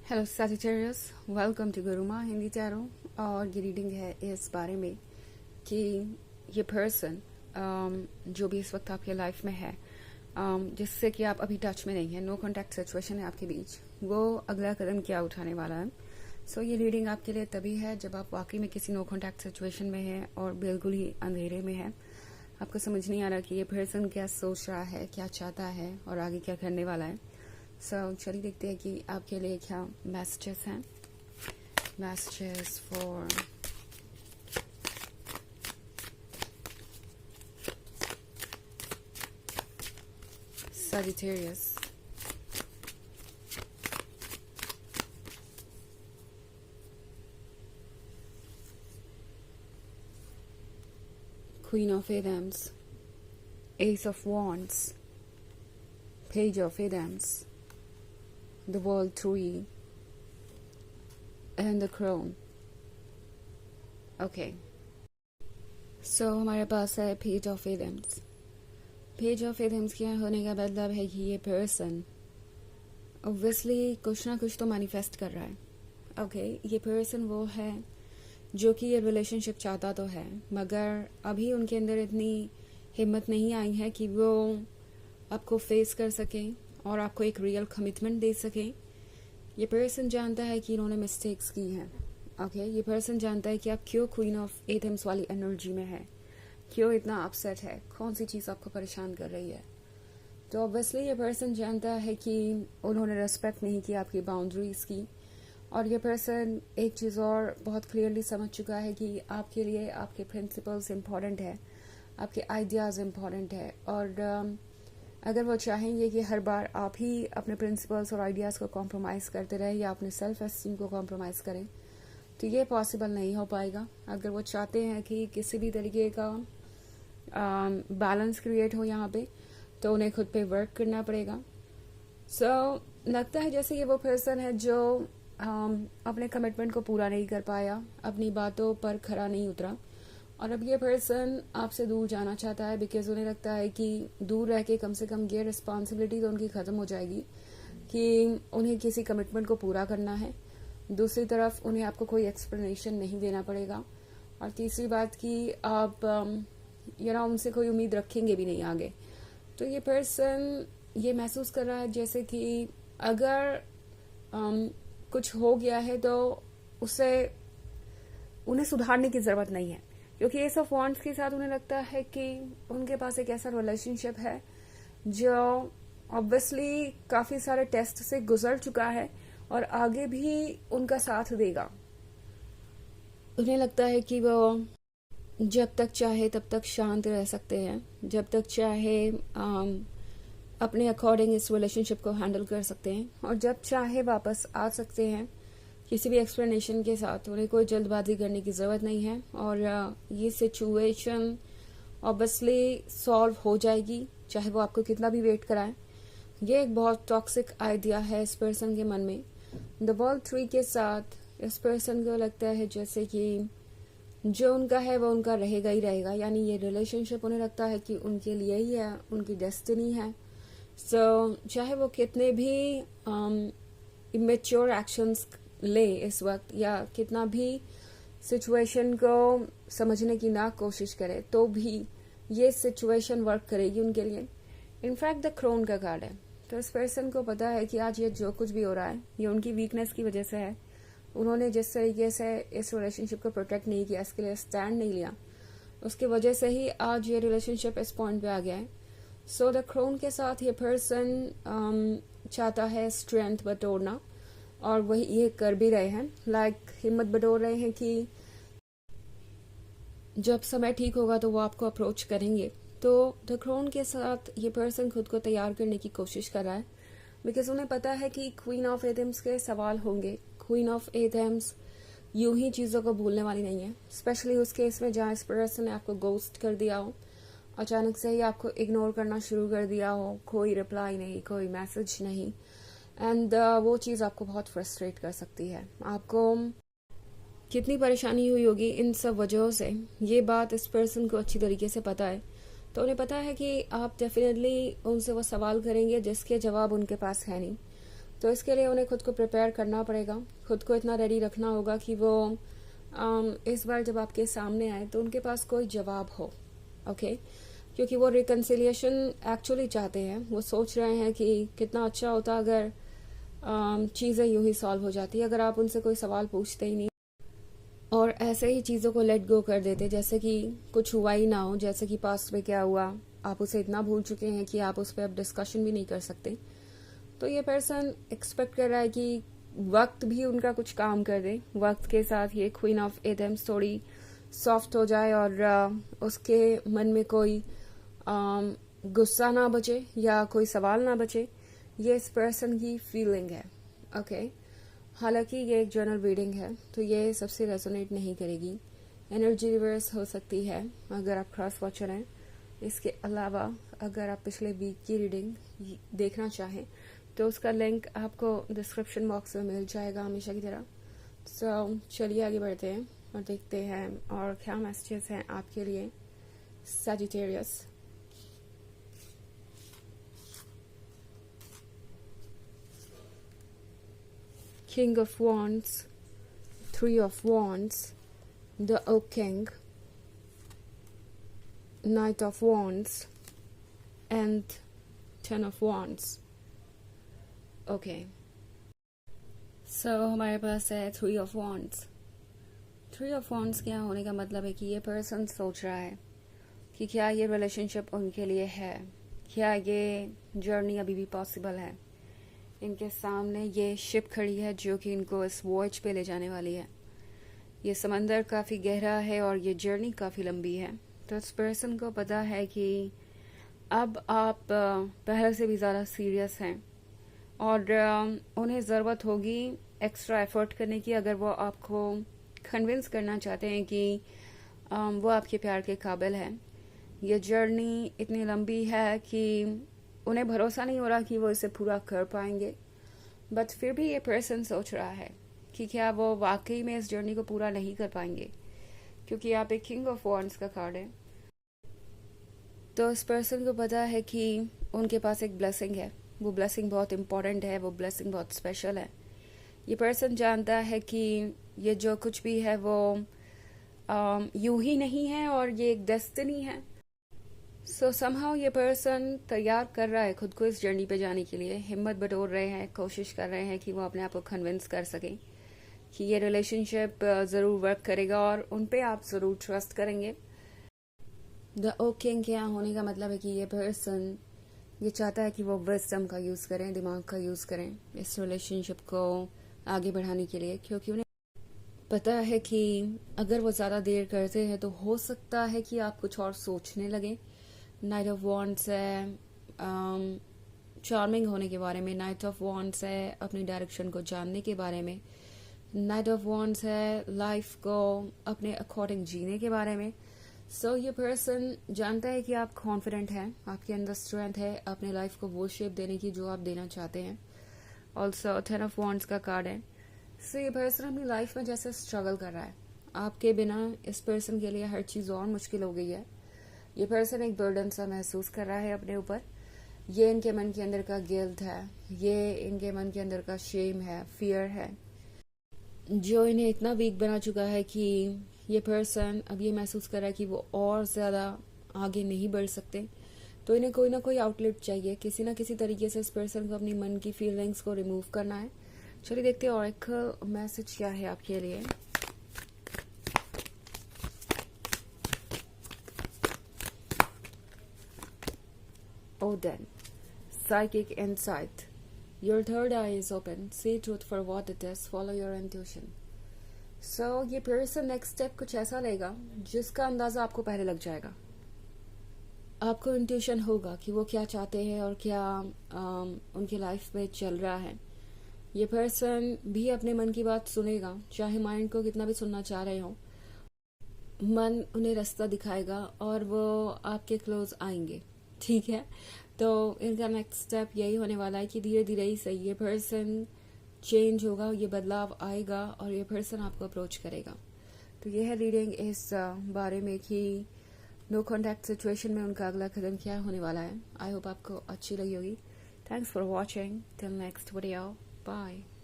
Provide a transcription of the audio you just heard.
Hello Sagittarius, welcome to Gurumaa Hindi tarot. और ये reading है इस बारे में कि ये पर्सन जो भी इस वक्त आपके लाइफ में है, जिससे कि आप अभी टच में नहीं है, नो कॉन्टैक्ट सिचुएशन है आपके बीच, वो अगला कदम क्या उठाने वाला है। सो ये रीडिंग आपके लिए तभी है जब आप वाकई में किसी नो कॉन्टैक्ट सिचुएशन में है और बिल्कुल ही अंधेरे में है। आपको समझ नहीं आ रहा कि ये पर्सन क्या सोच रहा है, क्या चाहता है और आगे क्या करने वाला है। चलिए देखते हैं कि आपके लिए क्या मैसेजेस हैं। Messages for Sagittarius, Queen of Adams, Ace of Wands, Page of Adams, the World Tree, and the Crown. Okay. So हमारे पास है Page of Adams. Page of Adams के होने का मतलब है कि ये पर्सन ऑब्वियसली कुछ ना कुछ तो मैनिफेस्ट कर रहा है। ओके, ये पर्सन वो है जो कि ये रिलेशनशिप चाहता तो है, मगर अभी उनके अंदर इतनी हिम्मत नहीं आई है कि वो आपको फेस कर सकें और आपको एक रियल कमिटमेंट दे सकें। ये पर्सन जानता है कि इन्होंने मिस्टेक्स की हैं। ओके, ये पर्सन जानता है कि आप क्यों क्वीन ऑफ एथम्स वाली एनर्जी में है, क्यों इतना अपसेट है, कौन सी चीज़ आपको परेशान कर रही है। तो ऑब्वियसली ये पर्सन जानता है कि उन्होंने रेस्पेक्ट नहीं की आपकी बाउंड्रीज की, और ये पर्सन एक चीज़ और बहुत क्लियरली समझ चुका है कि आपके लिए आपके प्रिंसिपल्स इम्पॉर्टेंट है, आपके आइडियाज़ इम्पॉर्टेंट है। और अगर वो चाहेंगे कि हर बार आप ही अपने प्रिंसिपल्स और आइडियाज़ को कॉम्प्रोमाइज़ करते रहें या अपने सेल्फ एस्टीम को कॉम्प्रोमाइज़ करें, तो ये पॉसिबल नहीं हो पाएगा। अगर वो चाहते हैं कि किसी भी तरीके का बैलेंस क्रिएट हो यहाँ पे, तो उन्हें खुद पे वर्क करना पड़ेगा। लगता है जैसे ये वो पर्सन है जो अपने कमिटमेंट को पूरा नहीं कर पाया, अपनी बातों पर खरा नहीं उतरा, और अब ये पर्सन आपसे दूर जाना चाहता है बिकॉज उन्हें लगता है कि दूर रह के कम से कम ये रिस्पॉन्सिबिलिटी तो उनकी ख़त्म हो जाएगी कि उन्हें किसी कमिटमेंट को पूरा करना है। दूसरी तरफ उन्हें आपको कोई एक्सप्लेनेशन नहीं देना पड़ेगा, और तीसरी बात कि आप उनसे कोई उम्मीद रखेंगे भी नहीं आगे। तो ये पर्सन ये महसूस कर रहा है जैसे कि अगर कुछ हो गया है तो उसे उन्हें सुधारने की ज़रूरत नहीं है, क्योंकि एस ऑफ वॉन्ड्स के साथ उन्हें लगता है कि उनके पास एक ऐसा रिलेशनशिप है जो ऑब्वियसली काफ़ी सारे टेस्ट से गुजर चुका है और आगे भी उनका साथ देगा। उन्हें लगता है कि वो जब तक चाहे तब तक शांत रह सकते हैं, जब तक चाहे अपने अकॉर्डिंग इस रिलेशनशिप को हैंडल कर सकते हैं, और जब चाहे वापस आ सकते हैं किसी भी एक्सप्लेनेशन के साथ। उन्हें कोई जल्दबाजी करने की ज़रूरत नहीं है, और ये सिचुएशन ऑब्वियसली सॉल्व हो जाएगी चाहे वो आपको कितना भी वेट कराए। ये एक बहुत टॉक्सिक आइडिया है इस पर्सन के मन में। द वर्ल्ड ट्री के साथ इस पर्सन को लगता है जैसे कि जो उनका है वो उनका रहेगा ही रहेगा, यानी ये रिलेशनशिप उन्हें लगता है कि उनके लिए ही है, उनकी डेस्टिनी है। चाहे वो कितने भी इमेच्योर एक्शंस ले इस वक्त, या कितना भी सिचुएशन को समझने की ना कोशिश करे, तो भी ये सिचुएशन वर्क करेगी उनके लिए। इनफैक्ट द क्रोन का कार्ड है, तो इस पर्सन को पता है कि आज ये जो कुछ भी हो रहा है ये उनकी वीकनेस की वजह से है। उन्होंने जिस तरीके से इस रिलेशनशिप को प्रोटेक्ट नहीं किया, इसके लिए स्टैंड नहीं लिया, उसकी वजह से ही आज ये रिलेशनशिप इस पॉइंट पे आ गया है। द क्रोन के साथ ये पर्सन चाहता है स्ट्रेंथ बटोरना, और वही ये कर भी रहे हैं। हिम्मत बटोर रहे हैं कि जब समय ठीक होगा तो वो आपको अप्रोच करेंगे। तो द क्रोन के साथ ये पर्सन खुद को तैयार करने की कोशिश कर रहा है, बिकॉज उन्हें पता है कि क्वीन ऑफ एथम्स के सवाल होंगे। क्वीन ऑफ एथम्स यूं ही चीज़ों को भूलने वाली नहीं है, स्पेशली उस केस में जहाँ इस पर्सन ने आपको गोस्ट कर दिया हो, अचानक से ही आपको इग्नोर करना शुरू कर दिया हो, कोई रिप्लाई नहीं, कोई मैसेज नहीं, एंड वो चीज़ आपको बहुत फ्रस्ट्रेट कर सकती है। आपको कितनी परेशानी हुई होगी इन सब वजहों से, ये बात इस पर्सन को अच्छी तरीके से पता है। तो उन्हें पता है कि आप डेफिनेटली उनसे वो सवाल करेंगे जिसके जवाब उनके पास है नहीं। तो इसके लिए उन्हें खुद को प्रिपेयर करना पड़ेगा, खुद को इतना रेडी रखना होगा कि वो इस बार जब आपके सामने आए तो उनके पास कोई जवाब हो। ओके, क्योंकि वो रिकन्सिलिएशन एक्चुअली चाहते हैं। वो सोच रहे हैं कि कितना अच्छा होता अगर चीज़ें यूं ही सॉल्व हो जाती, अगर आप उनसे कोई सवाल पूछते ही नहीं और ऐसे ही चीज़ों को लेट गो कर देते, जैसे कि कुछ हुआ ही ना हो, जैसे कि पास्ट में क्या हुआ आप उसे इतना भूल चुके हैं कि आप उस पर अब डिस्कशन भी नहीं कर सकते। तो ये पर्सन एक्सपेक्ट कर रहा है कि वक्त भी उनका कुछ काम कर दे, वक्त के साथ ये क्वीन ऑफ एथम्स थोड़ी सॉफ्ट हो जाए और उसके मन में कोई गुस्सा ना बचे या कोई सवाल ना बचे। ये इस पर्सन की फीलिंग है। ओके, हालांकि ये एक जर्नल रीडिंग है तो ये सबसे रेजोनेट नहीं करेगी, एनर्जी रिवर्स हो सकती है अगर आप क्रॉस वॉचर हैं। इसके अलावा अगर आप पिछले वीक की रीडिंग देखना चाहें तो उसका लिंक आपको डिस्क्रिप्शन बॉक्स में मिल जाएगा हमेशा की तरह। सो चलिए आगे बढ़ते हैं और देखते हैं और क्या मैसेजेस हैं आपके लिए Sagittarius. King of Wands, Three of Wands, the Oak King, Knight of Wands, and Ten of Wands. Okay. So हमारे पास है Three of Wands. Three of Wands क्या होने का मतलब है कि ये पर्सन सोच रहा है कि क्या ये रिलेशनशिप उनके लिए है, क्या ये जर्नी अभी भी पॉसिबल है। इनके सामने ये शिप खड़ी है जो कि इनको इस वॉयज पे ले जाने वाली है। ये समंदर काफ़ी गहरा है और ये जर्नी काफ़ी लंबी है। तो इस पर्सन को पता है कि अब आप पहले से भी ज़्यादा सीरियस हैं और उन्हें ज़रूरत होगी एक्स्ट्रा एफर्ट करने की अगर वो आपको कन्विंस करना चाहते हैं कि वो आपके प्यार के काबिल हैं। ये जर्नी इतनी लंबी है कि उन्हें भरोसा नहीं हो रहा कि वो इसे पूरा कर पाएंगे, बट फिर भी ये पर्सन सोच रहा है कि क्या वो वाकई में इस जर्नी को पूरा नहीं कर पाएंगे, क्योंकि आप एक किंग ऑफ वॉन्ड्स का कार्ड है। तो इस पर्सन को पता है कि उनके पास एक ब्लेसिंग है, वो ब्लेसिंग बहुत इंपॉर्टेंट है, वो ब्लेसिंग बहुत स्पेशल है। ये पर्सन जानता है कि ये जो कुछ भी है वो यूं ही नहीं है और ये एक डेस्टिनी है। सो समहाउ ये पर्सन तैयार कर रहा है खुद को इस जर्नी पे जाने के लिए, हिम्मत बटोर रहे हैं, कोशिश कर रहे हैं कि वो अपने आप को कन्विंस कर सकें कि ये रिलेशनशिप ज़रूर वर्क करेगा और उन पे आप ज़रूर ट्रस्ट करेंगे। द ओक किंग क्या होने का मतलब है कि ये पर्सन ये चाहता है कि वो विजडम का यूज़ करें, दिमाग का यूज़ करें इस रिलेशनशिप को आगे बढ़ाने के लिए, क्योंकि उन्हें पता है कि अगर वो ज़्यादा देर करते हैं तो हो सकता है कि आप कुछ और सोचने लगे। नाइट ऑफ वॉन्ड्स है चार्मिंग होने के बारे में, नाइट ऑफ वॉन्ड्स है अपनी डायरेक्शन को जानने के बारे में, नाइट ऑफ वॉन्ड्स है लाइफ को अपने अकॉर्डिंग जीने के बारे में। सो ये पर्सन जानता है कि आप कॉन्फिडेंट हैं, आपके अंदर स्ट्रेंथ है अपने लाइफ को वो शेप देने की जो आप देना चाहते हैं। ऑल्सो 10 ऑफ वॉन्ड्स का कार्ड है। सो ये पर्सन अपनी लाइफ में जैसे स्ट्रगल कर रहा है, आपके बिना इस पर्सन के लिए हर चीज़ और मुश्किल हो गई है। ये पर्सन एक बर्डन सा महसूस कर रहा है अपने ऊपर। ये इनके मन के अंदर का गिल्ट है, ये इनके मन के अंदर का शेम है, फियर है, जो इन्हें इतना वीक बना चुका है कि ये पर्सन अब ये महसूस कर रहा है कि वो और ज़्यादा आगे नहीं बढ़ सकते। तो इन्हें कोई ना कोई आउटलेट चाहिए, किसी ना किसी तरीके से इस पर्सन को अपनी मन की फीलिंग्स को रिमूव करना है। चलिए देखते हैं ऑरेकल मैसेज क्या है आपके लिए। Odin, psychic insight. Your third eye is open. See truth for what it is. Follow your intuition. So ये पर्सन नेक्स्ट स्टेप कुछ ऐसा लेगा जिसका अंदाजा आपको पहले लग जाएगा। आपको इंट्यूशन होगा कि वो क्या चाहते हैं और क्या उनकी लाइफ में चल रहा है। ये पर्सन भी अपने मन की बात सुनेगा, चाहे माइंड को कितना भी सुनना चाह रहे हो। मन उन्हें रास्ता दिखाएगा और वो आपके क्लोज आएंगे। ठीक है, तो इनका नेक्स्ट स्टेप यही होने वाला है कि धीरे धीरे ही सही ये पर्सन चेंज होगा, ये बदलाव आएगा और ये पर्सन आपको अप्रोच करेगा। तो ये है रीडिंग इस बारे में कि नो कॉन्टैक्ट सिचुएशन में उनका अगला कदम क्या होने वाला है। आई होप आपको अच्छी लगी होगी। Thanks for watching, till next video. Bye.